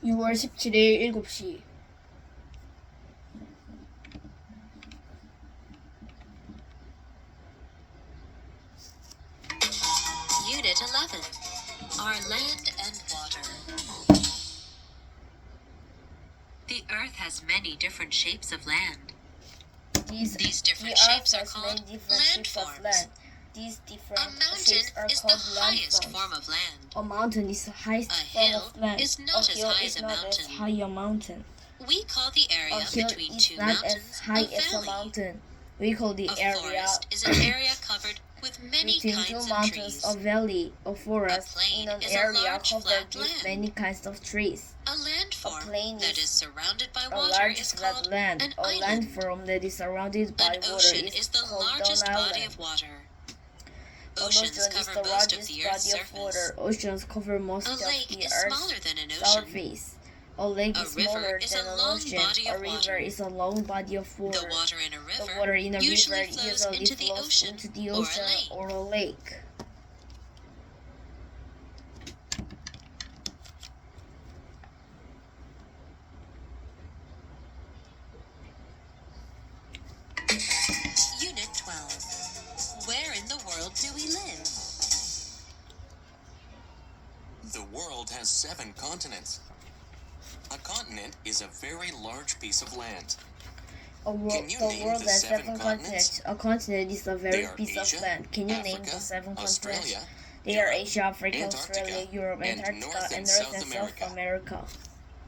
6월 17일 7시 Unit 11. Our Land and Water. The Earth has many different shapes of land. These different shapes are called landforms. These A different mountain shapes are is the called highest landforms. form of land. A mountain is the highest A form hill of land. is not A as hill high is as a not as mountain. high a mountain. We call the A area hill between is two not as mountains high a as a valley. mountain. We call the A area forest is an area covered with many between kinds two of mountains trees. a valley. A forest plain in an is a area large covered flat with land. many kinds of trees. A landform plain that is is surrounded by A water large is flat called land. an A island. landform that is surrounded by An water ocean is is the called largest an body island. of water. An Oceans ocean is cover the most of largest the Earth's body of surface. water. Oceans cover most A of lake the is Earth's smaller than an ocean. surface. A lake A is river smaller is than a an long ocean. body A of river water. is a long body of water. The water in a The river water in a usually river flows usually into the flows ocean into the or a ocean lake. or a lake. Unit 12. Where in the world do we live? The world has 7 continents. A continent is a very large piece of land. Can you The name world the has 7 seven continents? continents. A continent is a very They are piece of Asia, land. Can you name the Africa, 7 continents? Australia, They are Europe, Asia, Africa, Antarctica, Australia, Europe, and Antarctica, North and and North South and America. South America.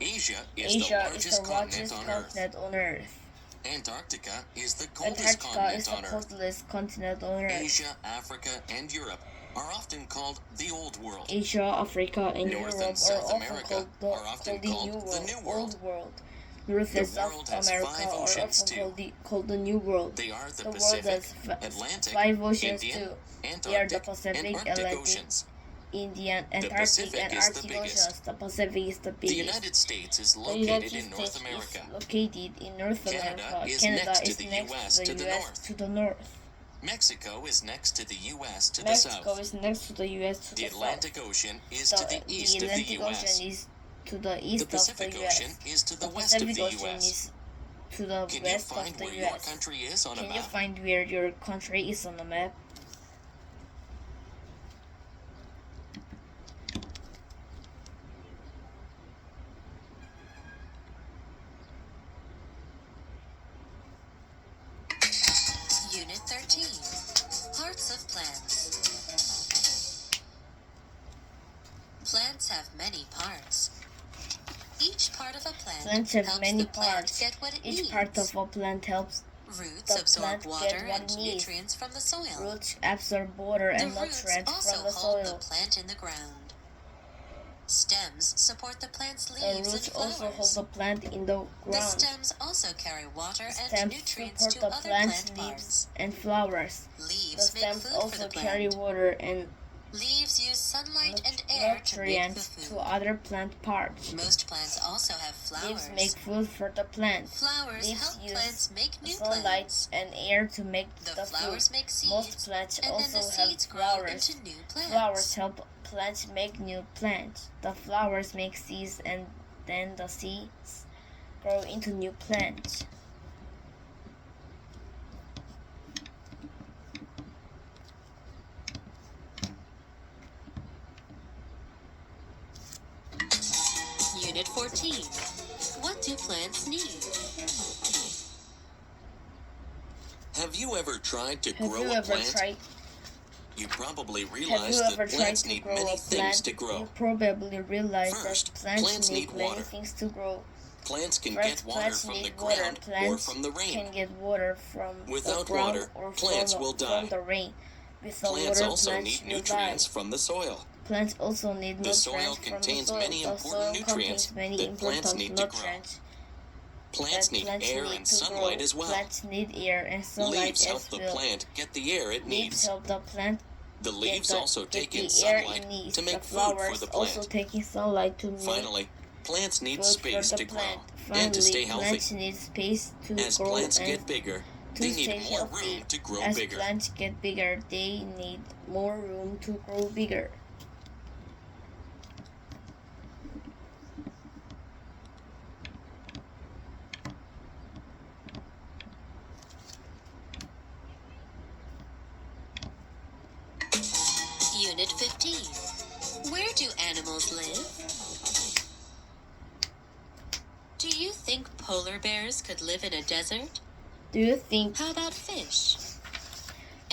Asia is the Asia is largest the largest continent on Earth. continent on Earth. Antarctica is the coldest Antarctica is continent the on Earth. coldest continent on Earth. Asia, Africa, and Europe are often called the Old World. Asia, Africa, and North Europe and South are often America are often called called the New World. Old World. North The and South world has America 5 are oceans often too. called the New World. They are the The world Pacific, has Atlantic, 5 oceans Indian, too. They are the Antarctic, Pacific, and Arctic Atlantic, Oceans. Indian, Antarctic, Pacific and is the Arctic biggest. Oceans. The Pacific is the The biggest. United States is The located United in North States America. is located in North Canada America. is Canada next to is the next US to to the the US north. to the north. Mexico is next to the U.S. to the Mexico south. is next to the US to The the Atlantic south. Ocean is to the east of the Atlantic U.S. Ocean is to the The east of the Pacific US. Ocean is to The the west of Pacific the Ocean U.S. is to the Can you west find of the where your US. country is on a Can you map? find where your country is on the map? Unit 13. Parts of plants. Plants have many parts. Each part of a plant Plants have helps many the plant parts. get what it Each needs. part of a plant helps Roots the absorb plant water get what and it needs. nutrients from the soil. Roots absorb water The and roots nutrients also from the hold the soil. plant in the ground. Stems support the plant's The leaves and roots also hold flowers. the plant in the The ground. stems also carry water and Stems nutrients support to the other plant's plant leaves parts. and flowers. The Leaves make stems food for also the carry plant. water and Leaves use sunlight and air to make the nutrients to food. other plant parts. Most plants also have Leaves flowers. make food for the plant. Flowers Leaves help use plants make new sunlight plants. and air to make The the flowers food. make Most seeds, plants and then also the have seeds grow flowers. into new plants. Flowers help plants make new plants. The flowers make seeds and then the seeds grow into new plants. Unit 14. What do plants need? Have you ever tried to Have grow you a ever plant? tried? You probably Have realize you ever that tried plants to need grow many a things plant? to grow. You probably realize First, that plants plants need need many water. things to grow. Plants can First, get water plants from the need water. ground or Plants from the rain. can get water from Without the ground water, or plants will die. from the rain. Without Plants water, also plants need will die. nutrients from the soil. Plants also need The soil nutrients from the contains soil. many The important soil nutrients contains many that plants important need to grow. nutrients Plants that need plants air need and to sunlight grow. as well. Plants need air and sunlight Leaves help as the well. plant get the air it Leaves needs. help the plant The leaves also get take in the air sunlight it needs. to The make food flowers for the also plant. take in sunlight to make Finally, plants need food space for to the grow plant. and to stay Finally, healthy. plants need space to As grow plants and get bigger, to they stay need more healthy. room to grow As bigger. plants get bigger, they need more room to grow bigger. Unit 15. Where do animals live? Do you think polar bears could live in a desert? Do you think How about fish?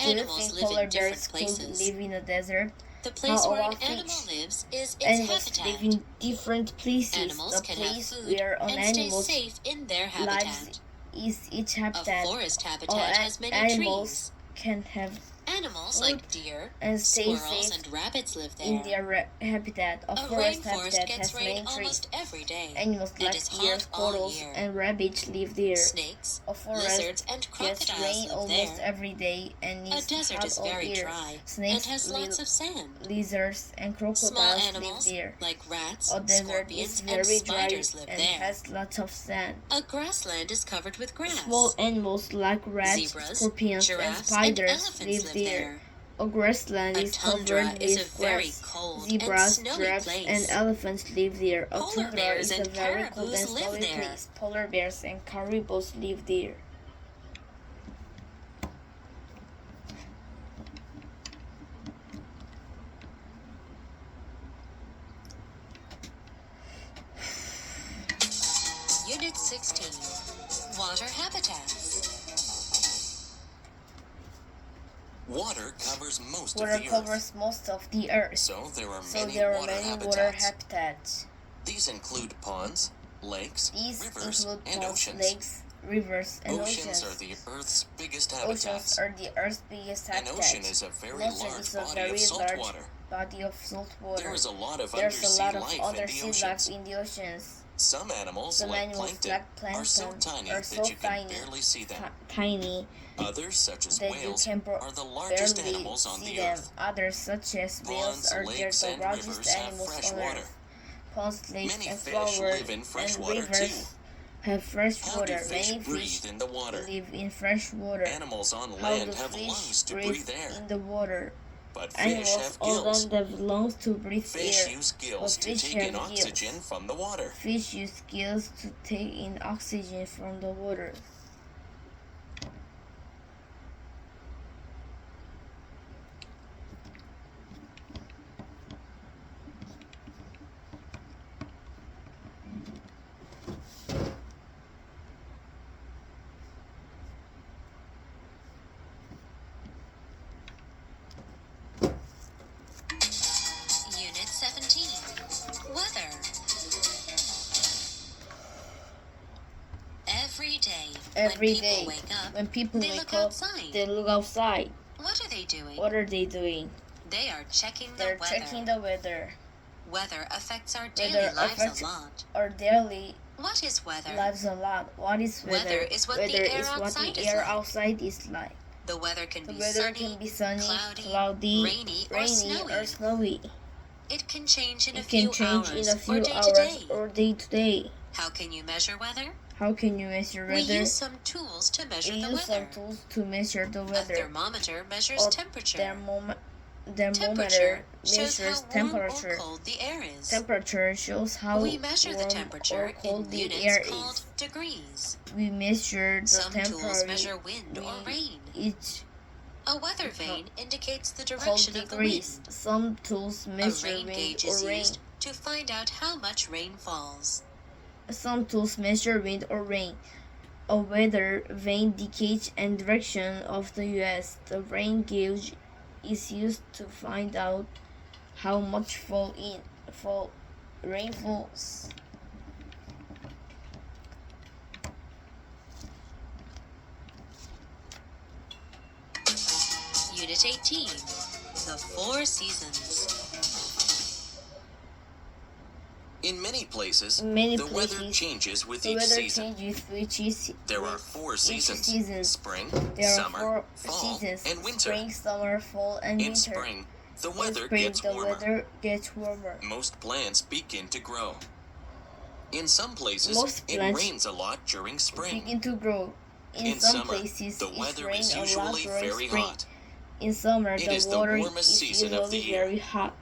Animals Animals live polar in different bears could places. live in a desert? The place How where an about animal fish? lives is its Animals habitat. live in different places. Animals The can have place food where an and stay animal safe in their lives habitat. is its A habitat. forest All habitat has many animals trees. can have Animals food like deer, and stay squirrels, safe and rabbits live in there. their habitat. A A forest rainforest habitat gets has rain many trees. almost every day. Animals and like is deer, hot all squirrels, year. and rabbits live there. Snakes, A forest lizards, and gets crocodiles rain live almost there. every day and A is desert hot is all very year. dry and Snakes, has lots of sand. lizards, and Small crocodiles live animals there. like rats, A desert scorpions, is and very dry spiders live and there. has lots of sand. A grassland is covered with grass. Small animals like rats, Zebras, scorpions, and giraffes, and spiders elephants live there. there. A grassland A is tundra covered is a with very grass. cold and Zebras, snowy giraffes, place. and elephants live there. A Polar tundra bears is a and very cold and caribous live snowy there. place. Polar bears and caribous live there. Unit 16. Water habitats. Water covers most Water of the covers earth. most of the earth. So there are So many there are water many habitats. water habitats. These include ponds, lakes, These rivers, include and ponds, oceans. lakes, rivers, and Oceans oceans. are the Earth's biggest Oceans habitats. are the Earth's biggest An habitat. ocean is a very An ocean large is a body very of salt large water. body of salt water. There is a lot of There's undersea a lot of life in undersea the life oceans. in the oceans. Some animals, Some like animals plankton, like are so plankton tiny are that so you can tiny, barely see them. tiny Others, such as that whales, you can are the largest barely animals on see the them. earth. Others, such as whales, Ponds, are lakes, the and largest rivers have animals fresh on water. earth. Ponds, lakes, Many and fish flowers live in fresh and water rivers too. have fresh How water. do fish Many breathe fish in the water? live in fresh water. Animals on How land do have fish lungs to breathe breathe air, in the water? but fish Animals have on gills. land have lungs to breathe Fish air. use gills but to fish take in have oxygen gills. from the water. Fish use gills to take in oxygen from the water. Unit 17. Weather. Every day, Every when day, people wake up, when people they wake look up, outside. they look outside. What are they doing? What are they doing? They are checking the They're weather. checking the weather. Weather affects our daily Weather lives affects a lot. our daily What is weather? lives a lot. What is weather? Weather is what the Weather air is what outside the is air like. outside is like. The weather can The be weather sunny, can be sunny, cloudy, rainy, rainy, or snowy. It can change in a It few can change hours in a few or day hours to day. or day to day. How can you measure weather? How can you measure We weather? use some tools to measure We the use some weather. tools to measure the A weather. thermometer measures A temperature. Thermometer Temperature shows measures how warm temperature. or cold the air is. Temperature shows how We measure the warm temperature or cold in the units air called is. degrees. We measure the Some tools temperature measure wind or rain. each A weather vane indicates the cold direction of the degrees. wind. Some tools A measure rain wind gauge or is rain. used to find out how much rain falls. Some tools measure wind or rain. A weather vane indicates and direction of the U.S. The rain gauge is used to find out how much rain falls. Unit 18. The Four Seasons. In many places, In many the weather places, changes with The each weather season. changes with each There are four seasons: season. spring, There summer, are fall, four seasons: and winter. spring, summer, fall, and In winter. spring, the In weather spring, gets the warmer. weather gets warmer. Most plants begin to grow. In some places, Most it plants rains a lot during spring. Begin to grow. In In some summer, places, the it weather rains is a lot usually during very spring. hot. In summer, It the is the water warmest is season of the usually year. very hot.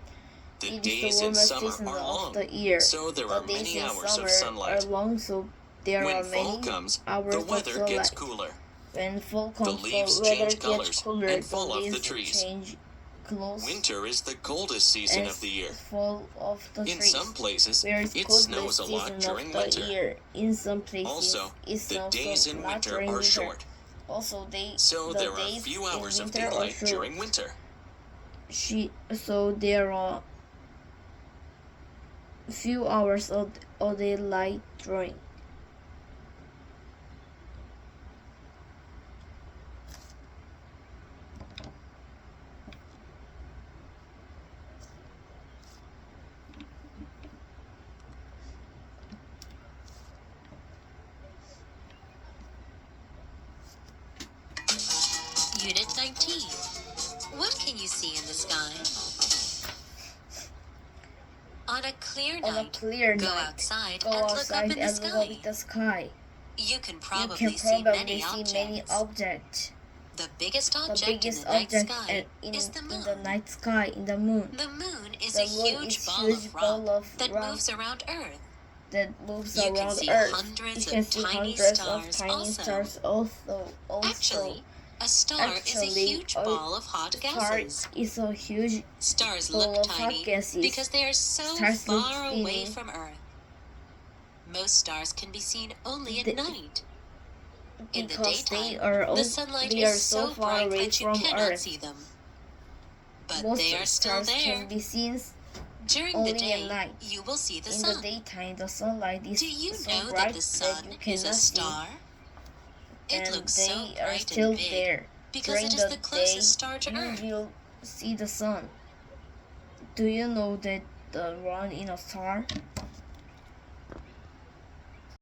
The It is days the in warmest summer season are of long, the year. so there The are days many in hours summer of sunlight. are long, so there When are fall many comes, hours the of weather gets sunlight. cooler. When fall The comes, leaves the weather change gets colors cooler. and The fall off the leaves trees. change close Winter is the coldest season and of the year. fall of the In trees. some places, Where it's it coldest snows a lot season during of the winter. year. In some places, Also, it the snows days a in lot winter during are winter. short, Also, so the there are days few in hours of winter are daylight short. during winter. So there are few hours of daylight during. Unit 19. What can you see in the sky? On a clear night, go outside and look up in the sky. You can probably see many objects. The biggest The object biggest in the night object sky in is the the moon. night sky in the moon. The moon is The a moon huge is ball huge of ball rock of that rock moves around Earth. that moves You can around see Earth. hundreds You can of see tiny hundreds stars of tiny also. stars also. Actually, a star is a huge ball of hot gases. Is a huge Stars ball look of hot tiny gases. because they are so Stars look far away tiny. from Earth. Most stars can be seen only at The- night. In the because daytime, the sunlight they are is so so far bright away that you from cannot Earth. see them. But Most they are still stars there. can be seen During only the at day, night. you will see the in sun. the daytime. The sunlight is Do you so know bright that the sun you is a cannot see, star? It and looks they so are bright still and big there. because During it is the closest star to you Earth. will see the sun. Do you know that the run in a star?